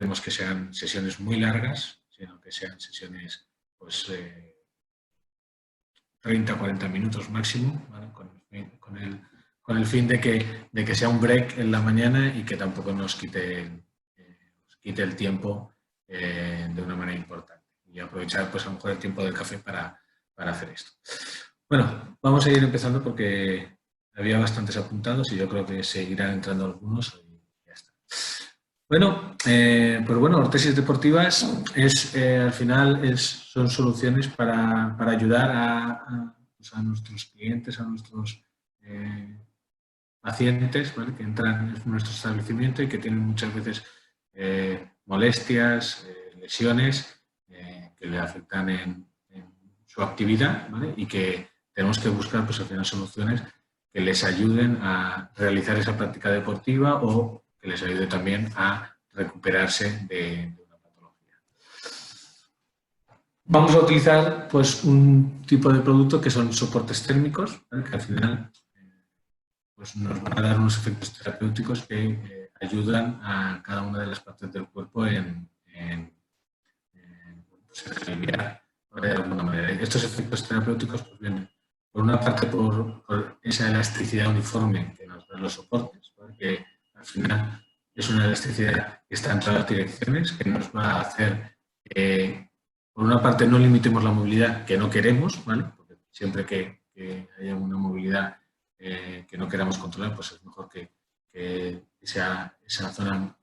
queremos que sean sesiones muy largas, sino que sean sesiones pues, 30 o 40 minutos máximo, ¿vale? Con el fin de que sea un break en la mañana y que tampoco nos quite el tiempo de una manera importante. Y aprovechar pues, a lo mejor el tiempo del café para hacer esto. Bueno, vamos a ir empezando porque había bastantes apuntados y yo creo que seguirán entrando algunos y ya está. Bueno, pues bueno, ortesis deportivas al final son soluciones para ayudar a nuestros clientes, a nuestros pacientes, ¿vale? Que entran en nuestro establecimiento y que tienen muchas veces molestias, lesiones que le afectan en su actividad, ¿vale? Y que tenemos que buscar pues, al final soluciones que les ayuden a realizar esa práctica deportiva o que les ayude también a recuperarse de una patología. Vamos a utilizar pues, un tipo de producto que son soportes térmicos, ¿vale? Que al final pues, nos van a dar unos efectos terapéuticos que ayudan a cada una de las partes del cuerpo en aliviar de alguna manera. Estos efectos terapéuticos pues, vienen por una parte por esa elasticidad uniforme que nos dan los soportes, porque al final es una elasticidad que está en todas las direcciones, que nos va a hacer por una parte no limitemos la movilidad que no queremos, ¿vale? Porque siempre que haya una movilidad que no queramos controlar, pues es mejor que esa zona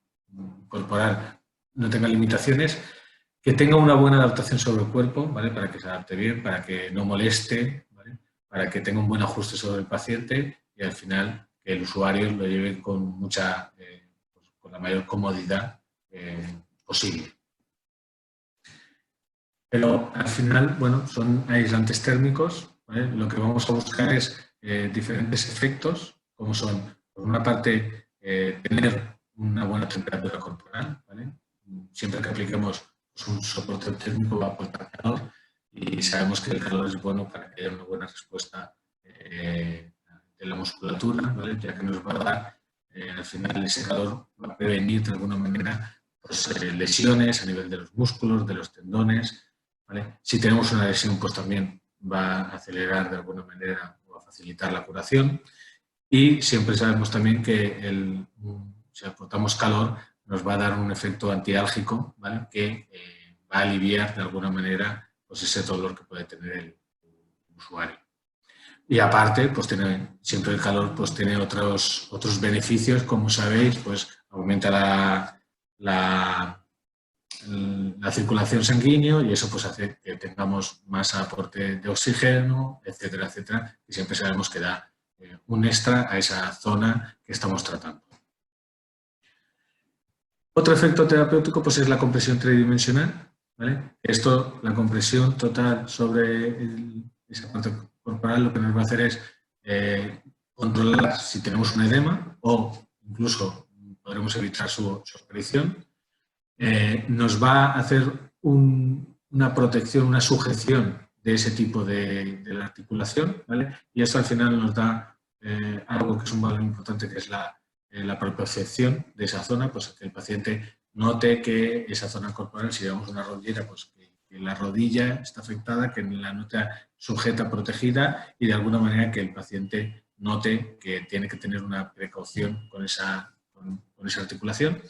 corporal no tenga limitaciones, que tenga una buena adaptación sobre el cuerpo, ¿vale? Para que se adapte bien, para que no moleste, ¿vale? Para que tenga un buen ajuste sobre el paciente y al final que el usuario lo lleve con mucha, pues, con la mayor comodidad posible. Pero al final, bueno, son aislantes térmicos, ¿vale? Lo que vamos a buscar es diferentes efectos, como son, por una parte, tener una buena temperatura corporal, ¿vale? Siempre que apliquemos pues, un soporte térmico va a aportar calor y sabemos que el calor es bueno para que haya una buena respuesta de la musculatura, ¿vale? Ya que nos va a dar, al final, ese calor va a prevenir de alguna manera pues, lesiones a nivel de los músculos, de los tendones, ¿vale? Si tenemos una lesión, pues también va a acelerar de alguna manera o a facilitar la curación. Y siempre sabemos también que si aportamos calor nos va a dar un efecto antiálgico, ¿vale? Que va a aliviar de alguna manera pues, ese dolor que puede tener el usuario. Y aparte, pues siempre el calor pues, tiene otros beneficios, como sabéis, pues aumenta la circulación sanguínea y eso pues hace que tengamos más aporte de oxígeno, etcétera, etcétera, y siempre sabemos que da un extra a esa zona que estamos tratando. Otro efecto terapéutico pues, es la compresión tridimensional, ¿vale? Esto, la compresión total sobre esa parte corporal, lo que nos va a hacer es controlar si tenemos un edema o incluso podremos evitar su aparición. Nos va a hacer una protección, una sujeción de ese tipo de la articulación, ¿vale? Y esto al final nos da algo que es un valor importante, que es la propiocepción de esa zona, pues que el paciente note que esa zona corporal, si llevamos una rodillera, pues que la rodilla está afectada, que la note sujeta, protegida y de alguna manera que el paciente note que tiene que tener una precaución con esa articulación.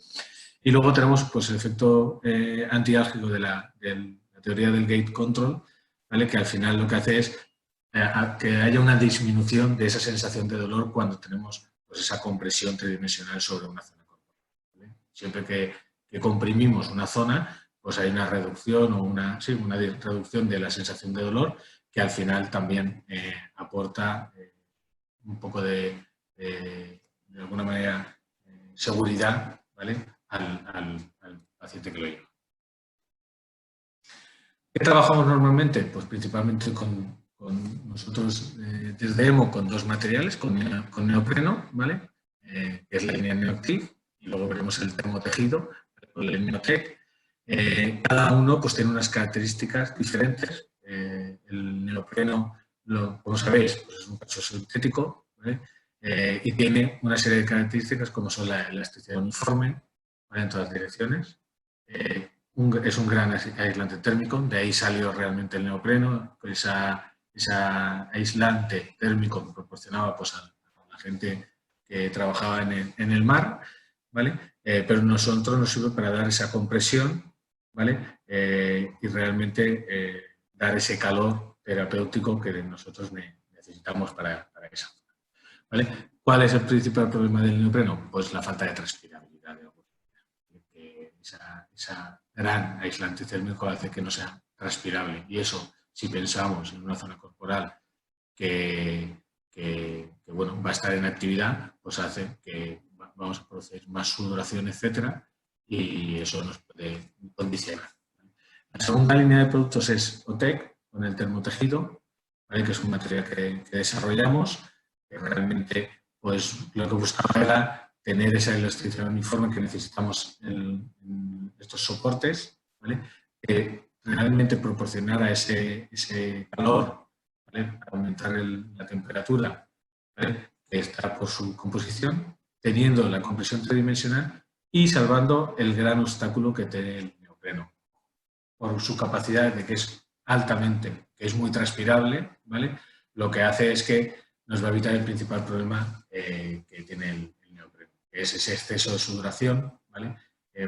Y luego tenemos pues, el efecto antiálgico de la teoría del gate control, ¿vale? Que al final lo que hace es que haya una disminución de esa sensación de dolor cuando tenemos pues, esa compresión tridimensional sobre una zona corporal, ¿vale? Siempre que comprimimos una zona, pues hay una reducción o una reducción de la sensación de dolor que al final también aporta un poco de alguna manera, seguridad, ¿vale? Al paciente que lo lleva. ¿Qué trabajamos normalmente? Pues principalmente con nosotros desde EMO con dos materiales, con neopreno, ¿vale? Que es la línea Neoctiv, y luego veremos el termotejido con el Neotec. Cada uno pues, tiene unas características diferentes. El neopreno, como sabéis, pues, es un cacho sintético, ¿vale? Y tiene una serie de características como son la elasticidad uniforme, ¿vale? En todas las direcciones, es un gran aislante térmico, de ahí salió realmente el neopreno, esa aislante térmico que proporcionaba pues, a la gente que trabajaba en el mar, ¿vale? Pero nosotros nos sirve para dar esa compresión, ¿vale? Y realmente dar ese calor terapéutico que nosotros necesitamos para eso, ¿vale? ¿Cuál es el principal problema del neopreno? Pues la falta de transpirabilidad. Esa gran aislante térmico hace que no sea transpirable. Y eso, si pensamos en una zona corporal que bueno, va a estar en actividad, pues hace que vamos a producir más sudoración, etcétera, y eso nos puede condicionar. La segunda línea de productos es OTEC, con el termotejido, ¿vale? Que es un material que desarrollamos, que realmente pues, lo que buscaba era tener esa elasticidad uniforme que necesitamos en estos soportes, ¿vale? Que realmente proporcionara ese calor, ¿vale? Para aumentar la temperatura, ¿vale? Que está por su composición, teniendo la compresión tridimensional y salvando el gran obstáculo que tiene el neopreno por su capacidad de que es que es muy transpirable, ¿vale? Lo que hace es que nos va a evitar el principal problema que tiene el neopreno, que es ese exceso de sudoración, ¿vale?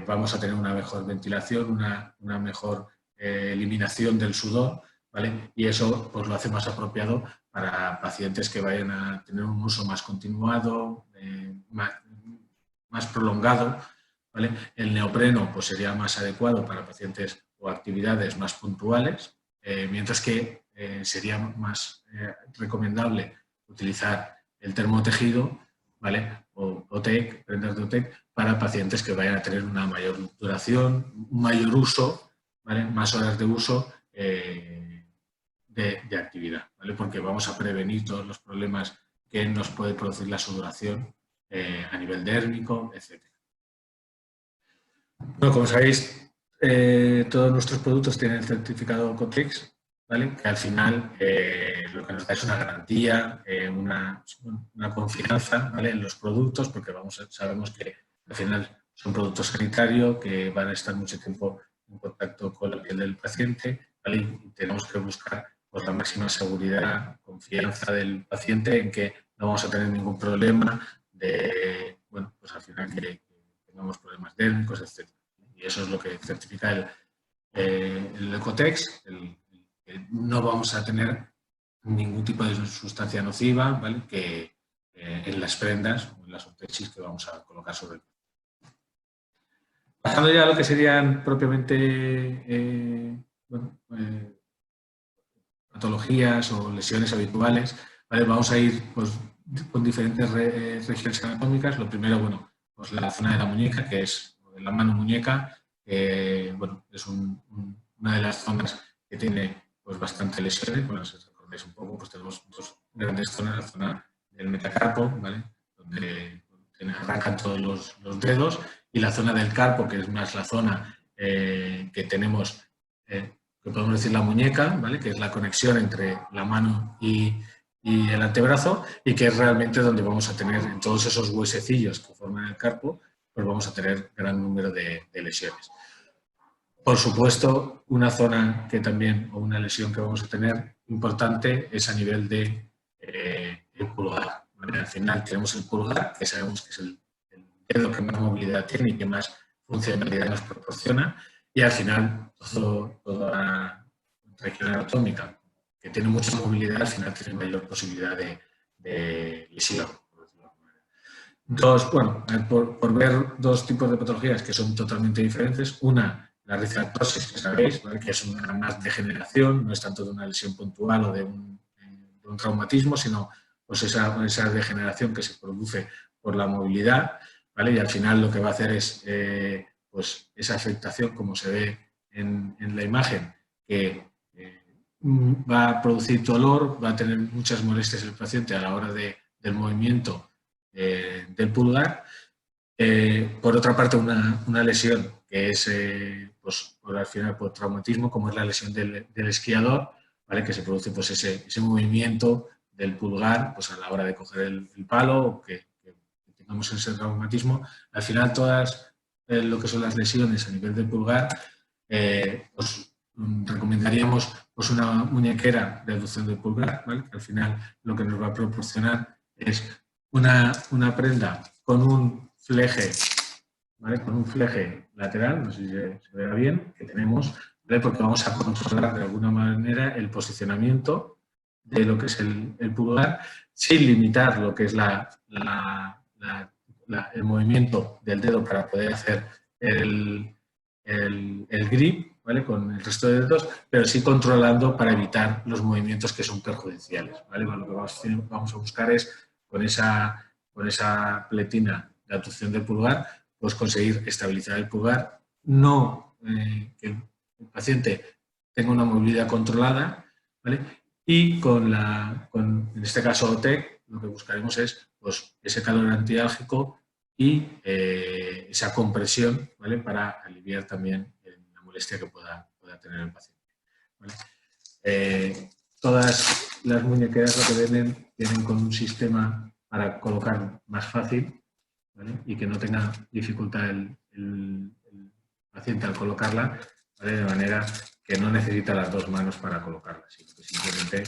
Vamos a tener una mejor ventilación, una mejor eliminación del sudor, ¿vale? Y eso pues, lo hace más apropiado para pacientes que vayan a tener un uso más continuado, más prolongado, ¿vale? El neopreno pues, sería más adecuado para pacientes o actividades más puntuales, mientras que sería más recomendable utilizar el termotejido, ¿vale? O OTEC, prendas de OTEC, para pacientes que vayan a tener una mayor duración, un mayor uso, ¿vale? Más horas de uso de actividad, ¿vale? Porque vamos a prevenir todos los problemas que nos puede producir la sudoración a nivel dérmico, etc. Bueno, como sabéis, todos nuestros productos tienen el certificado Cotrix, ¿vale? Que al final lo que nos da es una garantía, una confianza, ¿vale? En los productos, porque sabemos que al final son productos sanitarios que van a estar mucho tiempo en contacto con la piel del paciente, ¿vale? Y tenemos que buscar pues, la máxima seguridad, confianza del paciente en que no vamos a tener ningún problema de, bueno, pues al final que tengamos problemas dérmicos, etc. Y eso es lo que certifica el Ecotex, que no vamos a tener ningún tipo de sustancia nociva, ¿vale? Que en las prendas o en las ortesis que vamos a colocar sobre el. Pasando ya a lo que serían propiamente patologías o lesiones habituales, ¿vale? Vamos a ir pues, con diferentes regiones anatómicas. Lo primero, bueno, pues la zona de la muñeca, que es la mano muñeca, bueno, es una de las zonas que tiene pues, bastante lesiones. Bueno, si os recordáis un poco, pues tenemos dos grandes zonas, la zona del metacarpo, ¿vale? Donde arrancan todos los dedos, y la zona del carpo, que es más la zona que tenemos, que podemos decir la muñeca, ¿vale? Que es la conexión entre la mano y el antebrazo, y que es realmente donde vamos a tener en todos esos huesecillos que forman el carpo, pues vamos a tener gran número de lesiones. Por supuesto, una zona que también, o una lesión que vamos a tener importante, es a nivel de el pulgar, ¿vale? Al final tenemos el pulgar, que sabemos que es el dedo que más movilidad tiene y que más funcionalidad nos proporciona, y al final toda la región anatómica que tiene mucha movilidad, al final tiene mayor posibilidad de lesión. Por ver dos tipos de patologías que son totalmente diferentes. Una, la rizoartrosis, que sabéis, ¿vale? Que es una más degeneración, no es tanto de una lesión puntual o de un traumatismo, sino pues esa degeneración que se produce por la movilidad, ¿vale? Y al final lo que va a hacer es pues esa afectación, como se ve en la imagen, que va a producir dolor, va a tener muchas molestias el paciente a la hora del movimiento del pulgar. Por otra parte, una lesión que es pues, al final por traumatismo, como es la lesión del esquiador, ¿vale? Que se produce pues, ese movimiento del pulgar pues, a la hora de coger el palo, o que tengamos ese traumatismo. Al final, todas lo que son las lesiones a nivel del pulgar, pues recomendaríamos pues, una muñequera de aducción del pulgar, ¿vale? Que al final lo que nos va a proporcionar es una prenda con un fleje, ¿vale? Con un fleje lateral, no sé si se verá bien, que tenemos, ¿vale? Porque vamos a controlar de alguna manera el posicionamiento de lo que es el pulgar sin limitar lo que es el movimiento del dedo para poder hacer el grip, ¿vale? Con el resto de dedos, pero sí controlando para evitar los movimientos que son perjudiciales, ¿vale? Bueno, lo que vamos a buscar es con esa pletina de abducción del pulgar, pues conseguir estabilizar el pulgar, no que el paciente tenga una movilidad controlada, ¿vale? Y en este caso OTEC, lo que buscaremos es pues, ese calor antiálgico y esa compresión, ¿vale? Para aliviar también la molestia que pueda tener el paciente, ¿vale? Todas las muñequeras lo que vienen con un sistema para colocar más fácil, ¿vale? Y que no tenga dificultad el paciente al colocarla, ¿vale? De manera que no necesita las dos manos para colocarla, sino que simplemente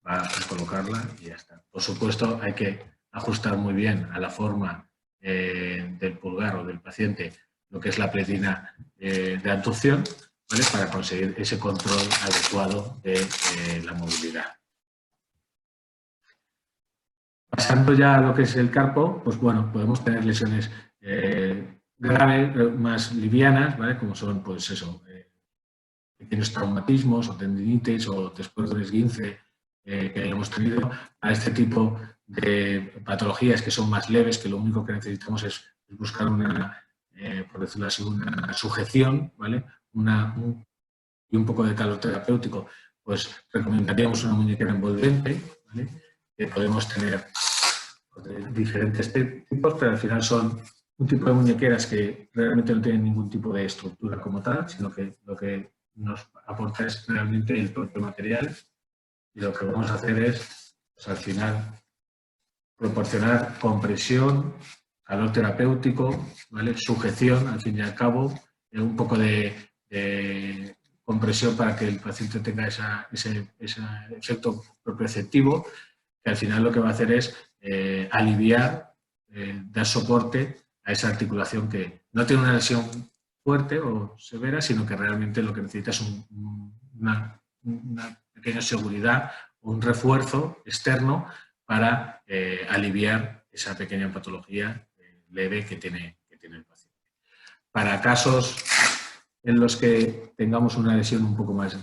va a colocarla y ya está. Por supuesto, hay que ajustar muy bien a la forma del pulgar o del paciente lo que es la pletina de abducción, ¿vale? Para conseguir ese control adecuado de la movilidad. Pasando ya a lo que es el carpo, pues bueno, podemos tener lesiones graves, más livianas, ¿vale? Como son, pues eso, pequeños traumatismos o tendinitis o después del esguince que hemos tenido. A este tipo de patologías que son más leves, que lo único que necesitamos es buscar una, por decirlo así, una sujeción, ¿vale? Y un poco de calor terapéutico, pues recomendaríamos una muñequera envolvente, ¿vale? Que podemos tener de diferentes tipos, pero al final son un tipo de muñequeras que realmente no tienen ningún tipo de estructura como tal, sino que lo que nos aporta es realmente el propio material y lo que vamos a hacer es, pues al final, proporcionar compresión, calor terapéutico, ¿vale? Sujeción, al fin y al cabo, un poco de compresión para que el paciente tenga ese efecto propioceptivo, que al final lo que va a hacer es aliviar, dar soporte a esa articulación que no tiene una lesión fuerte o severa, sino que realmente lo que necesita es una pequeña seguridad o un refuerzo externo para aliviar esa pequeña patología leve que tiene el paciente. Para casos en los que tengamos una lesión un poco más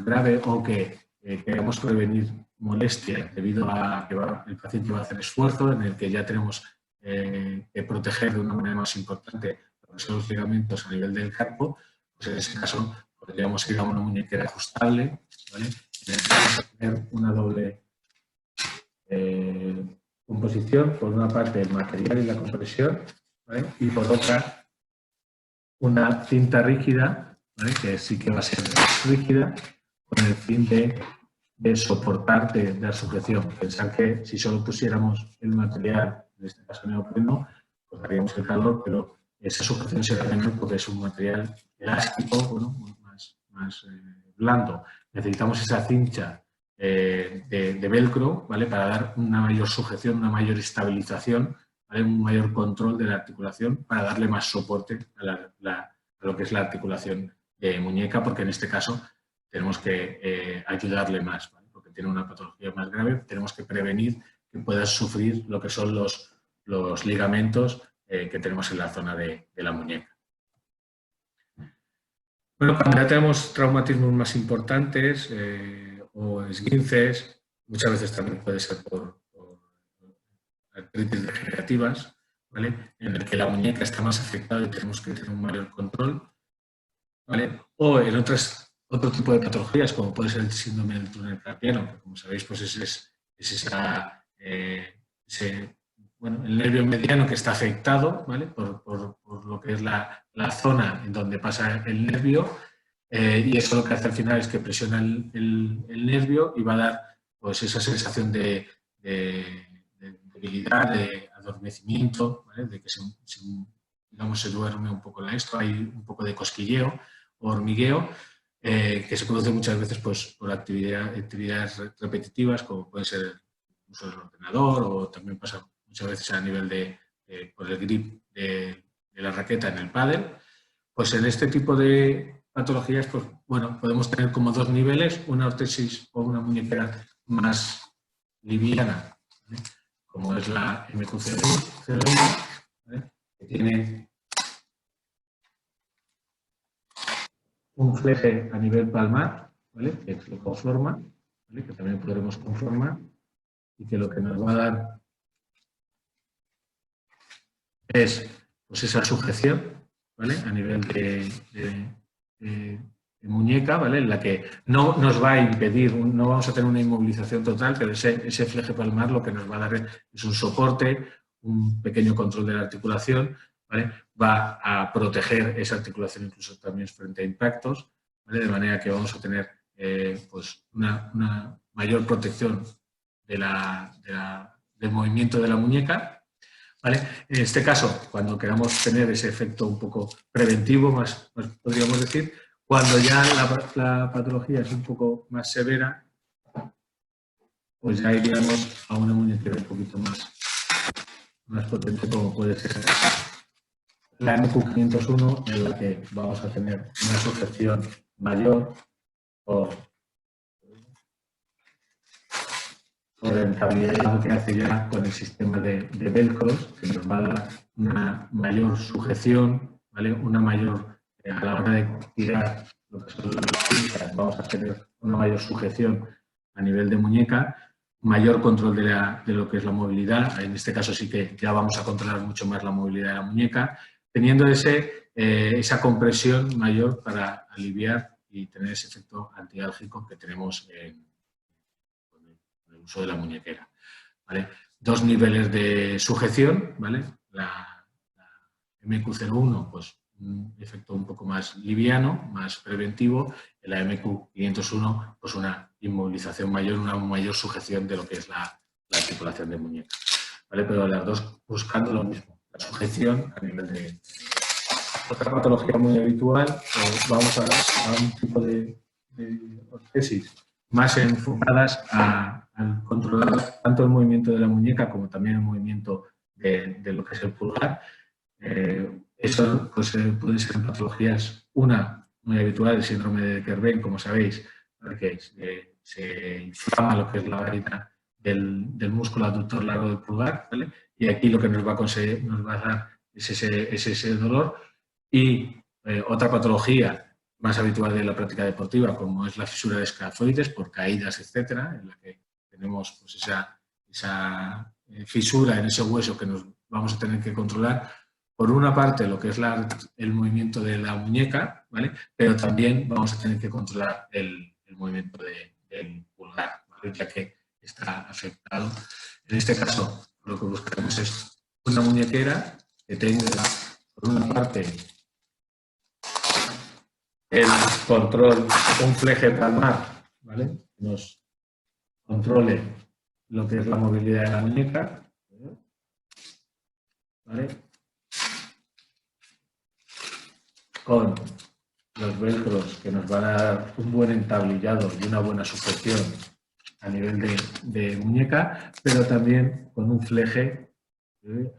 grave o que queramos prevenir molestia debido a que el paciente va a hacer esfuerzo, en el que ya tenemos que proteger de una manera más importante los ligamentos a nivel del carpo, pues en ese caso podríamos ir a una muñequera ajustable, ¿vale? En el que vamos a tener una doble composición, por una parte el material y la compresión, ¿vale? Y por otra una cinta rígida, ¿vale? Que sí que va a ser rígida, con el fin de soportar, de dar sujeción. Pensar que si solo pusiéramos el material, en este caso neopreno, pues daríamos el calor, pero esa sujeción será menor porque es un material elástico, bueno, más blando. Necesitamos esa cincha de velcro, ¿vale? Para dar una mayor sujeción, una mayor estabilización, ¿vale? Un mayor control de la articulación para darle más soporte a lo que es la articulación de muñeca, porque en este caso tenemos que ayudarle más, ¿vale? Porque tiene una patología más grave, tenemos que prevenir que pueda sufrir lo que son los ligamentos que tenemos en la zona de la muñeca. Bueno, cuando ya tenemos traumatismos más importantes o esguinces, muchas veces también puede ser por artritis degenerativas, ¿vale? En el que la muñeca está más afectada y tenemos que tener un mayor control, ¿vale? O en otro tipo de patologías, como puede ser el síndrome del túnel carpiano, que como sabéis, pues es el nervio mediano que está afectado, ¿vale? por lo que es la zona en donde pasa el nervio, y eso lo que hace al final es que presiona el nervio y va a dar pues esa sensación de debilidad, de adormecimiento, ¿vale? De que se digamos, se duerme un poco en esto, hay un poco de cosquilleo o hormigueo, que se produce muchas veces pues, por actividades repetitivas, como puede ser el uso del ordenador, o también pasa muchas veces a nivel por el grip de la raqueta en el pádel. Pues en este tipo de patologías, pues bueno, podemos tener como dos niveles, una ortesis o una muñequera más liviana, ¿vale? Como es la MQ01, ¿vale? Que tiene un fleje a nivel palmar, ¿vale? Que lo conforma, ¿vale? Que también podremos conformar, y que lo que nos va a dar es pues, esa sujeción, ¿vale? A nivel de muñeca, ¿vale? En la que no nos va a impedir, no vamos a tener una inmovilización total, pero ese fleje palmar lo que nos va a dar es un soporte, un pequeño control de la articulación, ¿vale? Va a proteger esa articulación incluso también frente a impactos, ¿vale? De manera que vamos a tener pues una mayor protección del movimiento de la muñeca, ¿vale? En este caso, cuando queramos tener ese efecto un poco preventivo, más podríamos decir, cuando ya la patología es un poco más severa, pues ya iríamos a una muñequera un poquito más potente, como puede ser la MQ501, en la que vamos a tener una sujeción mayor por rentabilidad que hace ya con el sistema de velcros, que nos va a dar una mayor sujeción, ¿vale? Una mayor, a la hora de tirar lo que son las pinzas, vamos a tener una mayor sujeción a nivel de muñeca, mayor control de lo que es la movilidad. En este caso sí que ya vamos a controlar mucho más la movilidad de la muñeca, teniendo esa compresión mayor para aliviar y tener ese efecto antiálgico que tenemos con el uso de la muñequera, ¿vale? Dos niveles de sujeción, ¿vale? La MQ01, pues un efecto un poco más liviano, más preventivo. En la MQ501, pues una inmovilización mayor, una mayor sujeción de lo que es la articulación de muñeca, ¿vale? Pero las dos buscando lo mismo, la sujeción a nivel de... Otra patología muy habitual, vamos a un tipo de ortesis más enfocadas al controlar tanto el movimiento de la muñeca como también el movimiento de lo que es el pulgar. Eso pues, puede ser en patologías, una muy habitual, el síndrome de Kerben, como sabéis, que se inflama lo que es la varita del músculo aductor largo del pulgar, ¿vale? Y aquí lo que nos va a dar es ese dolor. Y otra patología más habitual de la práctica deportiva, como es la fisura de escafoides por caídas, etcétera, en la que tenemos pues, esa fisura en ese hueso que nos vamos a tener que controlar. Por una parte, lo que es el movimiento de la muñeca, ¿vale? Pero también vamos a tener que controlar el movimiento del pulgar, ¿vale? Ya que está afectado. En este caso, lo que buscamos es una muñequera que tenga, por una parte, el control, un fleje palmar, ¿vale? Que nos controle lo que es la movilidad de la muñeca, ¿vale? Con los velcros que nos van a dar un buen entablillado y una buena sujeción a nivel de muñeca, pero también con un fleje,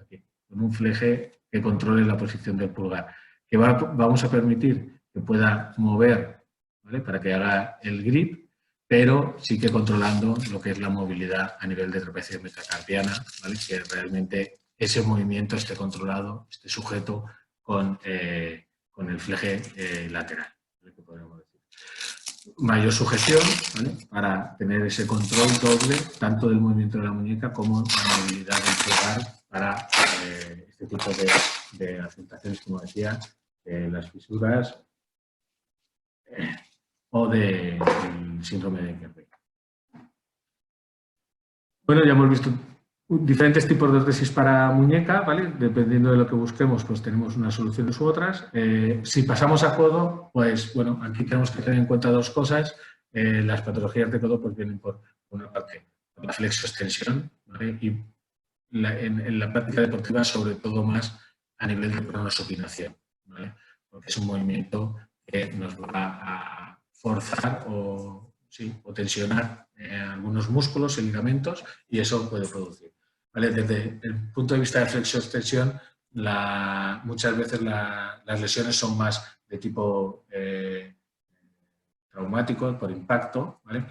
aquí, con un fleje que controle la posición del pulgar, que vamos a permitir que pueda mover, ¿vale? Para que haga el grip, pero sí que controlando lo que es la movilidad a nivel de trapecio metacarpiana, ¿vale? Que realmente ese movimiento esté controlado, esté sujeto con el fleje lateral, ¿vale? Que podríamos decir. Mayor sujeción, ¿vale? Para tener ese control doble tanto del movimiento de la muñeca como la movilidad del pulgar para este tipo de afectaciones, como decía, de las fisuras o del síndrome de Kerben. Bueno, ya hemos visto diferentes tipos de ortesis para muñeca, ¿vale? Dependiendo de lo que busquemos, pues tenemos unas soluciones u otras. Si pasamos a codo, pues bueno, aquí tenemos que tener en cuenta dos cosas. Las patologías de codo pues vienen por una parte por la flexoextensión, ¿vale? Y en la práctica deportiva, sobre todo más a nivel de pronosupinación, ¿vale? Porque es un movimiento que nos va a forzar o tensionar algunos músculos y ligamentos y eso puede producir. ¿Vale? Desde el punto de vista de flexo-extensión, muchas veces las lesiones son más de tipo traumático, por impacto, ¿vale?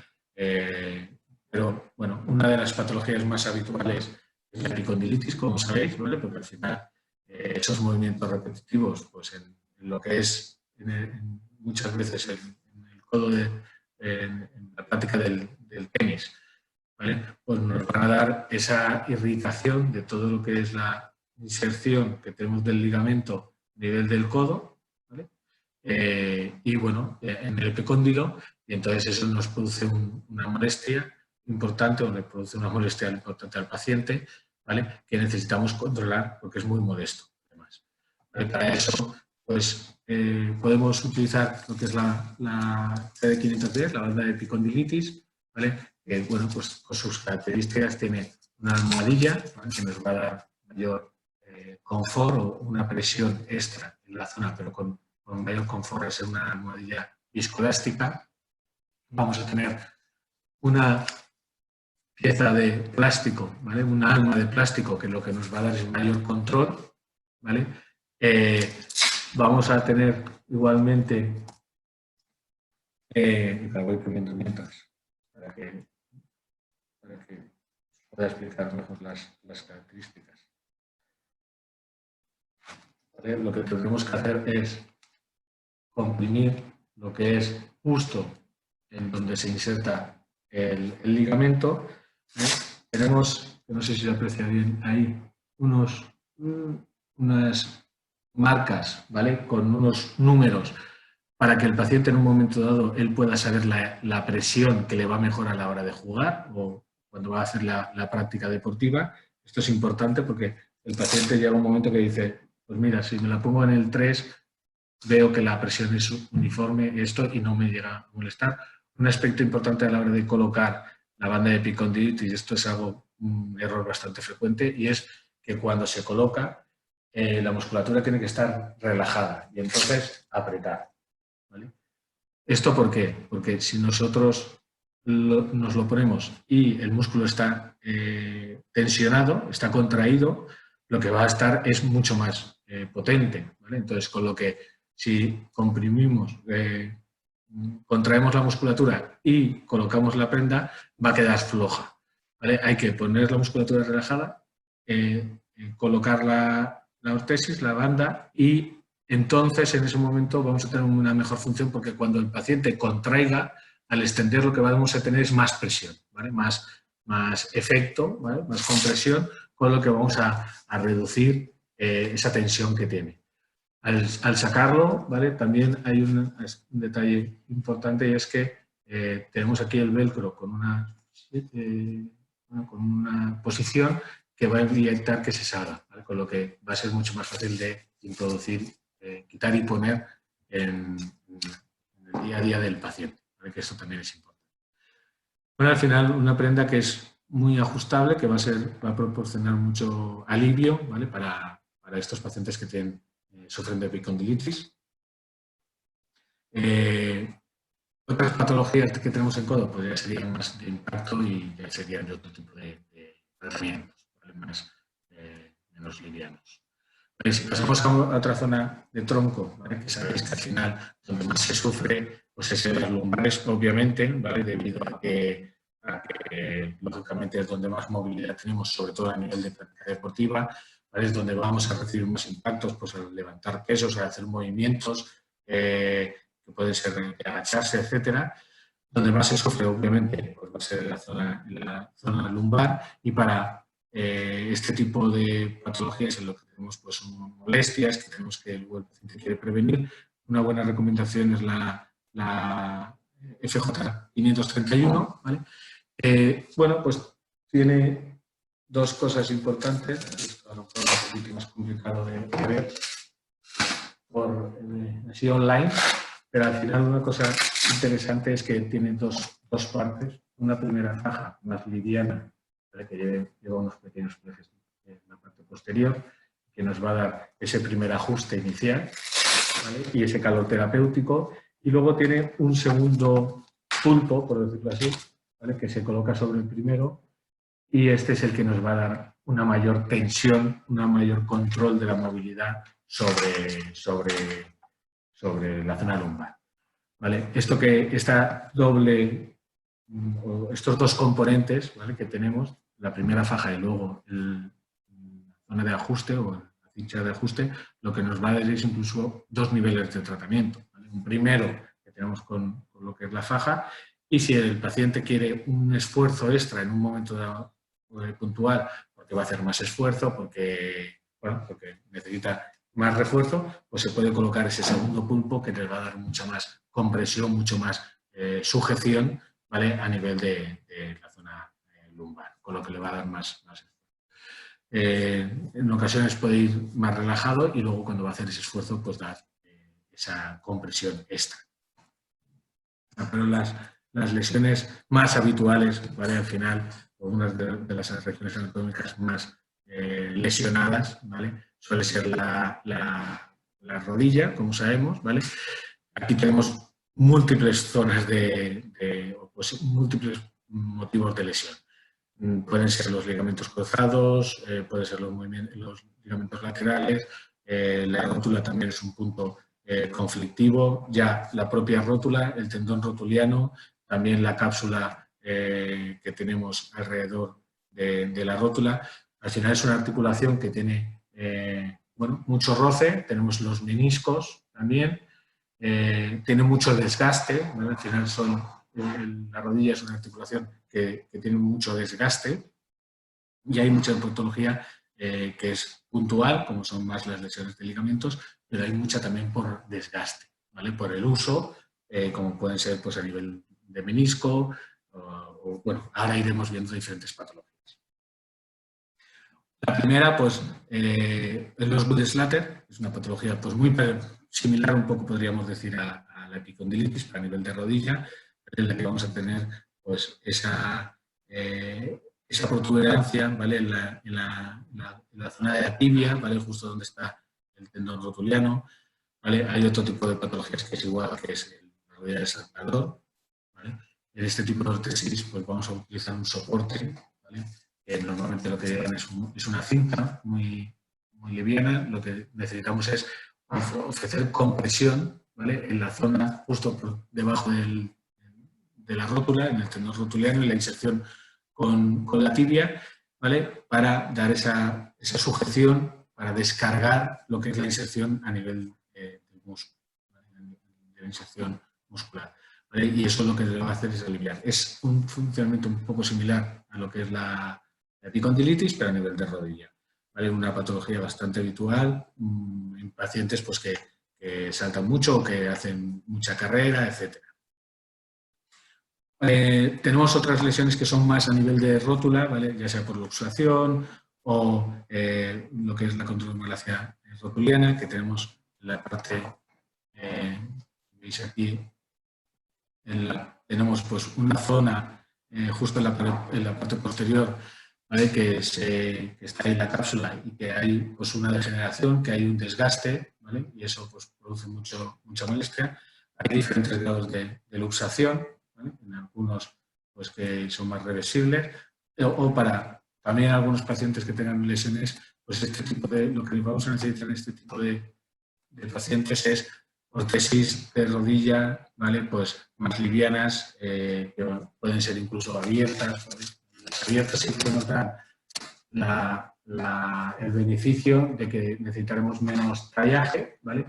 Pero, bueno, una de las patologías más habituales es la epicondilitis, como sabéis, ¿vale? Porque al final esos movimientos repetitivos, pues en lo que es muchas veces en el codo, en la práctica del tenis, ¿vale? Pues nos van a dar esa irritación de todo lo que es la inserción que tenemos del ligamento a nivel del codo, ¿vale? Y bueno, en el epicóndilo, y entonces eso nos produce una molestia importante o le produce una molestia importante al paciente, ¿vale? Que necesitamos controlar porque es muy molesto, además. ¿Vale? Para eso, pues podemos utilizar lo que es la CD510, la banda de epicondilitis, ¿vale? Que, bueno, pues con sus características tiene una almohadilla, ¿vale? Que nos va a dar mayor confort o una presión extra en la zona, pero con mayor confort, al ser una almohadilla viscoelástica. Vamos a tener una pieza de plástico, ¿vale? Una alma de plástico que lo que nos va a dar es mayor control, ¿vale? Vamos a tener igualmente, la voy poniendo mientras, para que pueda explicar mejor las características. ¿Vale? Lo que tendremos que hacer es comprimir lo que es justo en donde se inserta el ligamento. Tenemos, no sé si se aprecia bien ahí, unas marcas, ¿vale? Con unos números para que el paciente en un momento dado él pueda saber la presión que le va mejor a la hora de jugar o cuando va a hacer la práctica deportiva. Esto es importante porque el paciente llega a un momento que dice, pues mira, si me la pongo en el 3, veo que la presión es uniforme y no me llega a molestar. Un aspecto importante a la hora de colocar la banda de epicondilitis, y esto es un error bastante frecuente, y es que cuando se coloca la musculatura tiene que estar relajada y entonces apretar, ¿vale? ¿Esto por qué? Porque si nosotros nos lo ponemos y el músculo está tensionado, está contraído, lo que va a estar es mucho más potente, ¿vale? Entonces, con lo que si comprimimos, contraemos la musculatura y colocamos la prenda, va a quedar floja, ¿vale? Hay que poner la musculatura relajada, colocar la ortesis, la banda, y entonces en ese momento vamos a tener una mejor función porque cuando el paciente contraiga, al extender lo que vamos a tener es más presión, ¿vale? Más efecto, ¿vale? Más compresión, con lo que vamos a reducir esa tensión que tiene. Al sacarlo, ¿vale? También hay un detalle importante y es que tenemos aquí el velcro con una posición que va a evitar que se salga, ¿vale? Con lo que va a ser mucho más fácil de introducir, quitar y poner en el día a día del paciente, ¿vale? Que esto también es importante. Bueno, al final una prenda que es muy ajustable, que va a proporcionar mucho alivio, ¿vale? Para estos pacientes que sufren de epicondilitis. Otras patologías que tenemos en codo pues ya serían más de impacto y ya serían de otro tipo de tratamientos, ¿vale? Menos livianos. Si pasamos a otra zona de tronco, ¿vale? Que sabéis que al final donde más se sufre pues es en las lumbares, obviamente, ¿vale? Debido a que lógicamente es donde más movilidad tenemos, sobre todo a nivel de práctica deportiva, ¿vale? Es donde vamos a recibir más impactos, pues al levantar pesos, al hacer movimientos, que puede ser agacharse, etcétera. Donde más se sufre, obviamente, pues va a ser en la zona lumbar, y para este tipo de patologías en lo que tenemos pues molestias que tenemos que el paciente quiere prevenir, una buena recomendación es la FJ531, ¿vale? Bueno, pues tiene dos cosas importantes. Esto a lo mejor es un poquito más complicado de ver así online, pero al final una cosa interesante es que tiene dos partes. Una primera faja más liviana, ¿vale? Que lleva unos pequeños plejes en la parte posterior, que nos va a dar ese primer ajuste inicial, ¿vale? Y ese calor terapéutico. Y luego tiene un segundo pulpo, por decirlo así, ¿vale? Que se coloca sobre el primero, y este es el que nos va a dar una mayor tensión, un mayor control de la movilidad sobre la zona lumbar, ¿vale? Esta doble, estos dos componentes, ¿vale?, que tenemos, la primera faja y luego la zona de ajuste o la cincha de ajuste, lo que nos va a dar es incluso dos niveles de tratamiento, ¿vale? Un primero que tenemos con lo que es la faja, y si el paciente quiere un esfuerzo extra en un momento puntual, porque va a hacer más esfuerzo, porque necesita más refuerzo, pues se puede colocar ese segundo pulpo que les va a dar mucha más compresión, mucho más sujeción, ¿vale?, a nivel de la zona lumbar, con lo que le va a dar más esfuerzo. En ocasiones puede ir más relajado y luego cuando va a hacer ese esfuerzo, pues dar esa compresión extra. Pero las lesiones más habituales, ¿vale?, al final, algunas de las regiones anatómicas más lesionadas, ¿vale?, suele ser la rodilla, como sabemos, ¿vale? Aquí tenemos múltiples zonas pues, múltiples motivos de lesión. Pueden ser los ligamentos cruzados, pueden ser los ligamentos laterales, la rótula también es un punto conflictivo, ya la propia rótula, el tendón rotuliano, también la cápsula que tenemos alrededor de la rótula. Al final es una articulación que tiene mucho roce, tenemos los meniscos también, tiene mucho desgaste, ¿vale? Al final la rodilla es una articulación que tiene mucho desgaste y hay mucha patología que es puntual, como son más las lesiones de ligamentos, pero hay mucha también por desgaste, ¿vale?, por el uso, como pueden ser pues, a nivel de menisco, bueno, ahora iremos viendo diferentes patologías. La primera, pues, es los Wood-Slater, es una patología pues, muy similar, un poco podríamos decir, a la epicondilitis a nivel de rodilla, en la que vamos a tener pues, esa protuberancia, ¿vale?, en la zona de la tibia, ¿vale?, justo donde está el tendón rotuliano, ¿vale? Hay otro tipo de patologías que es igual, que es la rodilla del saltador, ¿vale? En este tipo de ortesis pues, vamos a utilizar un soporte, ¿vale?, que normalmente lo que llevan es una cinta muy liviana. Lo que necesitamos es ofrecer compresión, ¿vale?, en la zona justo por debajo de la rótula, en el tendón rotuliano, y la inserción con la tibia, ¿vale?, para dar esa sujeción, para descargar lo que es la inserción a nivel del músculo, ¿vale?, de la inserción muscular, ¿vale? Y eso lo que le va a hacer es aliviar. Es un funcionamiento un poco similar a lo que es la epicondilitis, pero a nivel de rodilla, ¿vale? Una patología bastante habitual en pacientes pues, que saltan mucho o que hacen mucha carrera, etc. Tenemos otras lesiones que son más a nivel de rótula, ¿vale?, ya sea por luxación o lo que es la condromalacia rotuliana, que tenemos la parte, veis aquí, tenemos pues, una zona justo en la parte posterior, ¿vale?, que está ahí la cápsula y que hay pues, una degeneración, que hay un desgaste, ¿vale?, y eso pues, produce mucha molestia. Hay diferentes grados de luxación, ¿vale?, en algunos pues, que son más reversibles, o para también algunos pacientes que tengan lesiones, pues lo que vamos a necesitar en este tipo de pacientes es órtesis de rodilla, ¿vale?, pues más livianas, que pueden ser incluso abiertas, ¿vale? Las abiertas sí que nos dan el beneficio de que necesitaremos menos tallaje, ¿vale?,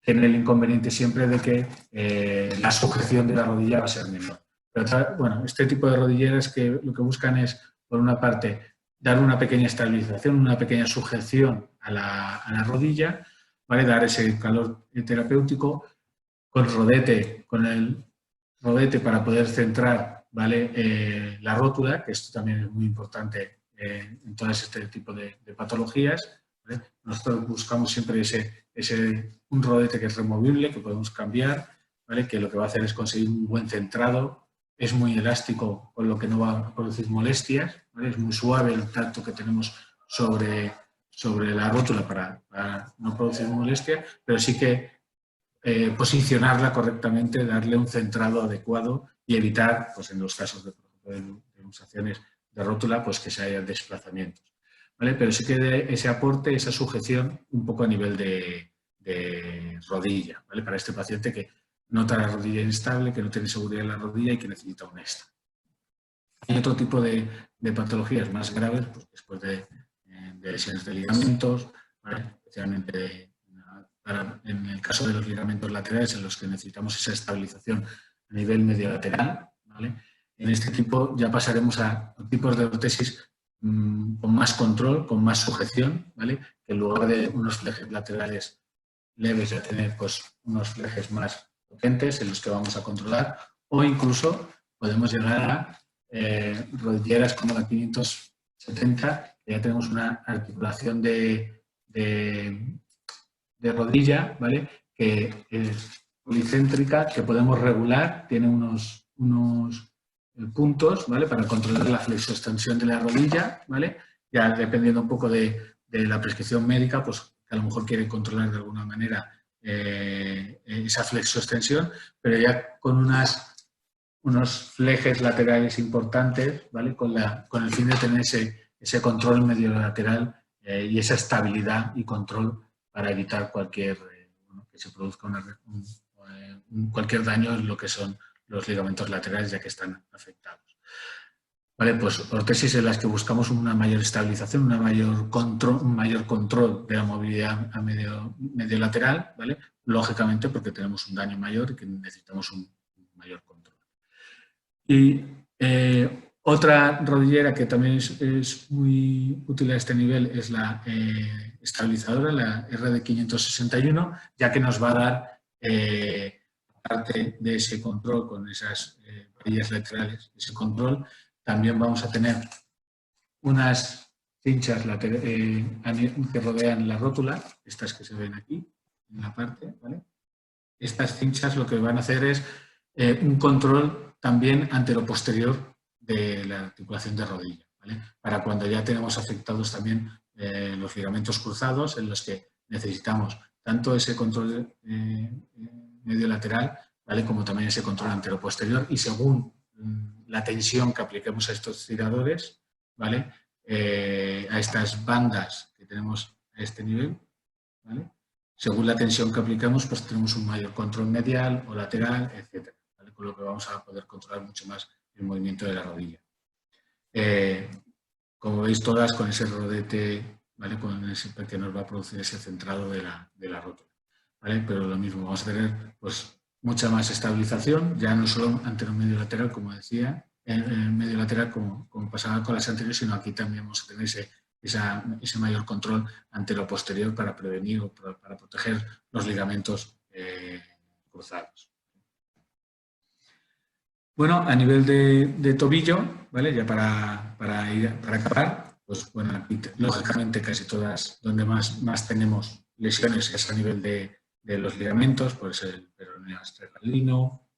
tiene el inconveniente siempre de que la sujeción de la rodilla va a ser menor. Pero, bueno, este tipo de rodilleras que lo que buscan es, por una parte, dar una pequeña estabilización, una pequeña sujeción a la rodilla, ¿vale?, dar ese calor terapéutico con el rodete para poder centrar, ¿vale?, la rótula, que esto también es muy importante en todo este tipo de patologías, ¿vale? Nosotros buscamos siempre un rodete que es removible, que podemos cambiar, ¿vale?, que lo que va a hacer es conseguir un buen centrado, es muy elástico, con lo que no va a producir molestias, ¿vale?, es muy suave el tacto que tenemos sobre sobre la rótula para no producir molestia, pero sí que posicionarla correctamente, darle un centrado adecuado y evitar, pues en los casos de luxaciones de rótula, pues que se haya desplazamientos, ¿vale? Pero sí que dé ese aporte, esa sujeción un poco a nivel de rodilla, ¿vale? Para este paciente que nota la rodilla inestable, que no tiene seguridad en la rodilla y que necesita un extra. Hay otro tipo de patologías más graves, pues después de lesiones de ligamentos, ¿vale? Especialmente en el caso de los ligamentos laterales, en los que necesitamos esa estabilización a nivel mediolateral, ¿vale? En este tipo ya pasaremos a tipos de ortesis con más control, con más sujeción, ¿vale? Que en lugar de unos flejes laterales leves, ya tener pues, unos flejes más potentes en los que vamos a controlar, o incluso podemos llegar a rodilleras como la 570, que ya tenemos una articulación de rodilla, ¿vale? Que es policéntrica, que podemos regular, tiene unos puntos, ¿vale? Para controlar la flexoextensión de la rodilla, ¿vale? Ya dependiendo un poco de la prescripción médica, pues que a lo mejor quiere controlar de alguna manera esa flexoextensión, pero ya con unos flejes laterales importantes, ¿vale? Con el fin de tener ese control mediolateral y esa estabilidad y control para evitar que se produzca cualquier daño en lo que son los ligamentos laterales, ya que están afectados. ¿Vale? Pues ortesis en las que buscamos una mayor estabilización, un mayor control de la movilidad a medio lateral, ¿vale? Lógicamente porque tenemos un daño mayor y que necesitamos un mayor control. Y otra rodillera que también es muy útil a este nivel es la estabilizadora, la RD561, ya que nos va a dar, aparte de ese control con esas varillas laterales, ese control, también vamos a tener unas cinchas que rodean la rótula, estas que se ven aquí, en la parte, ¿vale? Estas cinchas lo que van a hacer es un control también antero-posterior de la articulación de rodilla, ¿vale? Para cuando ya tenemos afectados también los ligamentos cruzados, en los que necesitamos tanto ese control medio lateral, ¿vale? Como también ese control antero-posterior, y según la tensión que apliquemos a estos tiradores, ¿vale? A estas bandas que tenemos a este nivel, ¿vale? Según la tensión que aplicamos, pues tenemos un mayor control medial o lateral, etc. ¿Vale? Con lo que vamos a poder controlar mucho más el movimiento de la rodilla. Como veis todas con ese rodete, ¿vale? Con ese que nos va a producir ese centrado de la rótula, ¿vale? Pero lo mismo, vamos a tener pues mucha más estabilización, ya no solo antero-medio lateral, como decía, medio lateral como pasaba con las anteriores, sino aquí también vamos a tener ese mayor control antero-posterior para prevenir o para proteger los ligamentos cruzados. Bueno, a nivel de tobillo, ¿vale? Ya para acabar, pues bueno, aquí, lógicamente casi todas, donde más tenemos lesiones es a nivel de los ligamentos, pues el peroneo astracalino,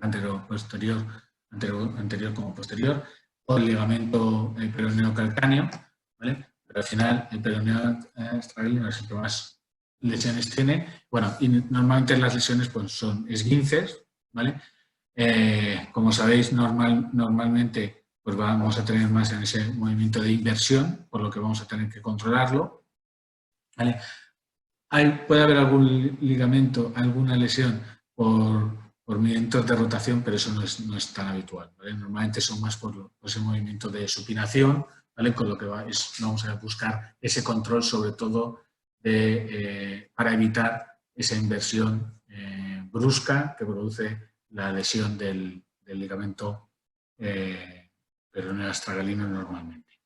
anterior como posterior, o el ligamento peroneo calcáneo, ¿vale? Pero al final el peroneo astracalino es el que más lesiones tiene. Bueno, y normalmente las lesiones pues, son esguinces, ¿vale? Como sabéis, normalmente pues vamos a tener más en ese movimiento de inversión, por lo que vamos a tener que controlarlo, ¿vale? Puede haber algún ligamento, alguna lesión por movimientos de rotación, pero eso no es tan habitual, ¿vale? Normalmente son más por ese movimiento de supinación, ¿vale? Con lo que vamos a buscar ese control, sobre todo para evitar esa inversión brusca que produce la lesión del ligamento peroneo astragalino normalmente.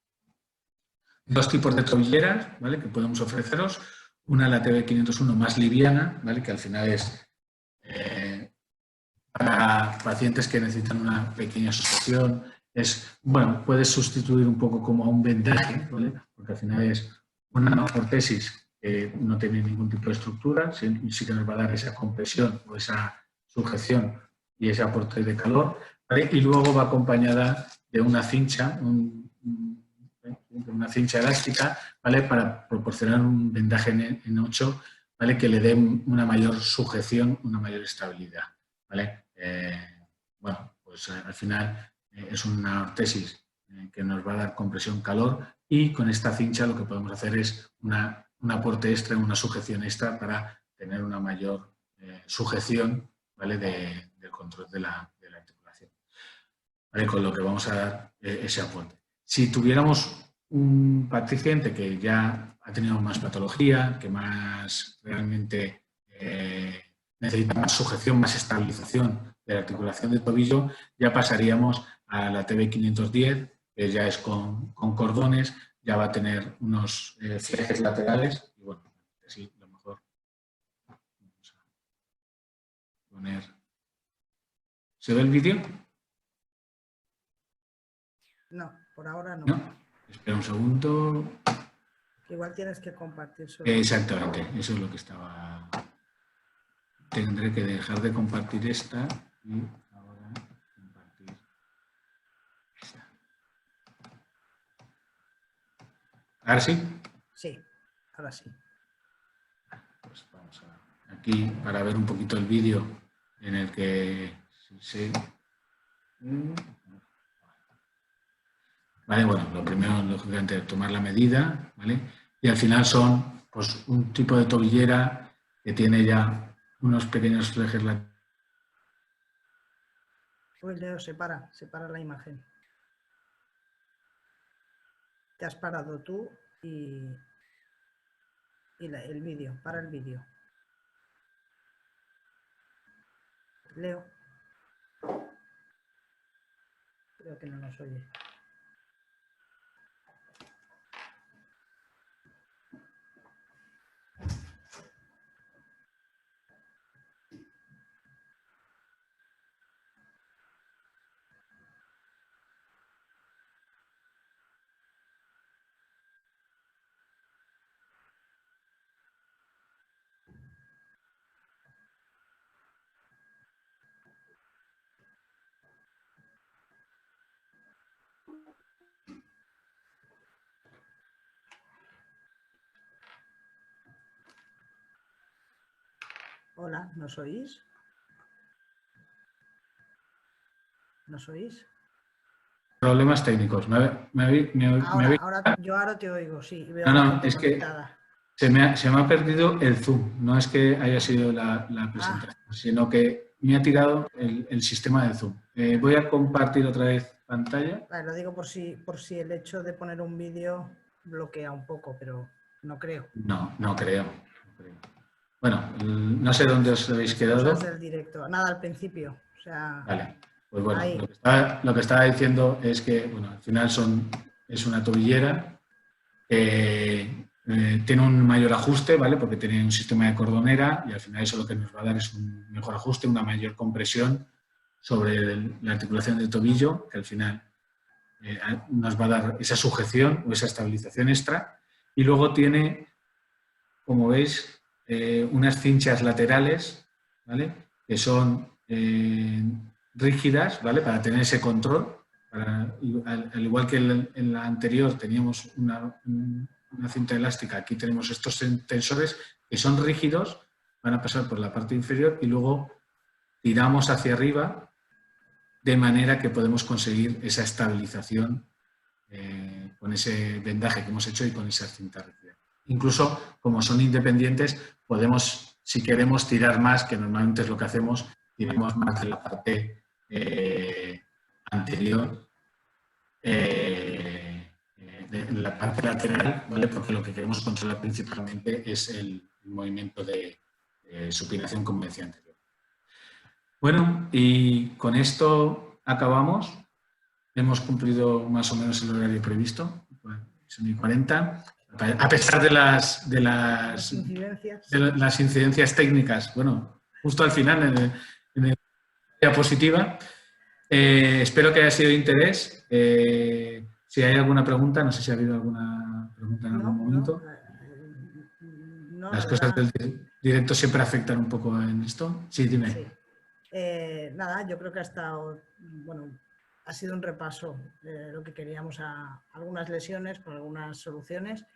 Dos tipos de tobilleras, ¿vale? Que podemos ofreceros. Una, la TB501 más liviana, ¿vale? Que al final es para pacientes que necesitan una pequeña sujeción. Bueno, puedes sustituir un poco como a un vendaje, ¿vale? Porque al final es una ortesis que no tiene ningún tipo de estructura, sí que nos va a dar esa compresión o esa sujeción y ese aporte de calor, ¿vale? Y luego va acompañada de una cincha, una cincha elástica, ¿vale? Para proporcionar un vendaje en 8, ¿vale? Que le dé una mayor sujeción, una mayor estabilidad, ¿vale? Bueno, pues al final es una ortesis que nos va a dar compresión-calor y con esta cincha lo que podemos hacer es un aporte extra, una sujeción extra para tener una mayor sujeción, ¿vale? Del control de la articulación, ¿vale? Con lo que vamos a dar ese aporte. Si tuviéramos un paciente que ya ha tenido más patología, que más realmente necesita más sujeción, más estabilización de la articulación del tobillo, ya pasaríamos a la TB510, que ya es con cordones, ya va a tener unos flejes laterales y bueno, así lo mejor vamos a poner. ¿Se ve el vídeo? No, por ahora no. ¿No? Espera un segundo. Igual tienes que compartir solo. Exactamente, eso es lo que estaba. Tendré que dejar de compartir esta y ahora compartir esta. ¿Ahora sí? Sí, ahora sí. Pues vamos a aquí para ver un poquito el vídeo en el que se. ¿Vale? Bueno, lo primero, lógicamente, es tomar la medida, ¿vale? Y al final son pues, un tipo de tobillera que tiene ya unos pequeños flejes laterales. Pues Leo, separa la imagen. Te has parado tú y el vídeo, para el vídeo. Leo. Creo que no nos oye. Hola, ¿nos oís? ¿Nos oís? Problemas técnicos. Ahora te oigo, sí. Veo No, a la no, gente es que conectada. se me ha perdido el Zoom. No es que haya sido la presentación, sino que me ha tirado el sistema de Zoom. Voy a compartir otra vez pantalla. Vale, lo digo por si el hecho de poner un vídeo bloquea un poco, pero no creo. No creo. Bueno, no sé dónde os habéis quedado. Cosas del directo. Nada, al principio. O sea, vale, pues bueno, ahí. lo que estaba diciendo es que, bueno, al final es una tobillera que tiene un mayor ajuste, ¿vale? Porque tiene un sistema de cordonera y al final eso lo que nos va a dar es un mejor ajuste, una mayor compresión sobre la articulación del tobillo, que al final nos va a dar esa sujeción o esa estabilización extra. Y luego tiene, como veis, unas cinchas laterales, ¿vale? Que son rígidas, ¿vale? Para tener ese control. Al igual que en la anterior teníamos una cinta elástica, aquí tenemos estos tensores que son rígidos, van a pasar por la parte inferior y luego tiramos hacia arriba de manera que podemos conseguir esa estabilización con ese vendaje que hemos hecho y con esas cintas rígidas. Incluso, como son independientes, podemos, si queremos, tirar más, que normalmente es lo que hacemos, tiramos más de la parte anterior, de la parte lateral, ¿vale? Porque lo que queremos controlar principalmente es el movimiento de supinación, como decía anterior. Bueno, y con esto acabamos. Hemos cumplido más o menos el horario previsto, son y 40. A pesar de las incidencias técnicas, bueno, justo al final, en la diapositiva. Espero que haya sido de interés. Si hay alguna pregunta, no sé si ha habido alguna pregunta en algún momento. Las cosas del directo siempre afectan un poco en esto. Sí, dime. Sí. Nada, yo creo que ha estado, bueno, ha sido un repaso de lo que queríamos a algunas lesiones con algunas soluciones.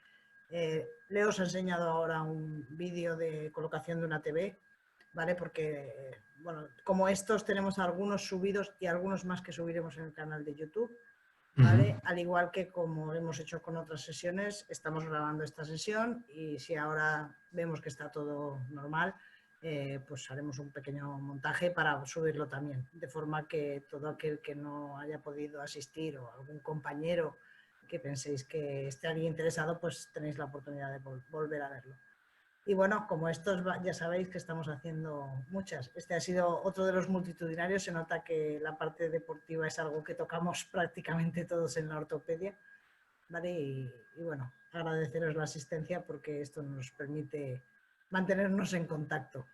Leo os ha enseñado ahora un vídeo de colocación de una TV, ¿vale? Porque, bueno, como estos tenemos algunos subidos y algunos más que subiremos en el canal de YouTube, ¿vale? Al igual que como hemos hecho con otras sesiones, estamos grabando esta sesión y si ahora vemos que está todo normal, pues haremos un pequeño montaje para subirlo también, de forma que todo aquel que no haya podido asistir o algún compañero que penséis que esté alguien interesado, pues tenéis la oportunidad de volver a verlo. Y bueno, como estos ya sabéis que estamos haciendo muchas. Este ha sido otro de los multitudinarios. Se nota que la parte deportiva es algo que tocamos prácticamente todos en la ortopedia, ¿vale? Y bueno, agradeceros la asistencia porque esto nos permite mantenernos en contacto,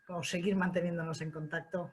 o seguir manteniéndonos en contacto.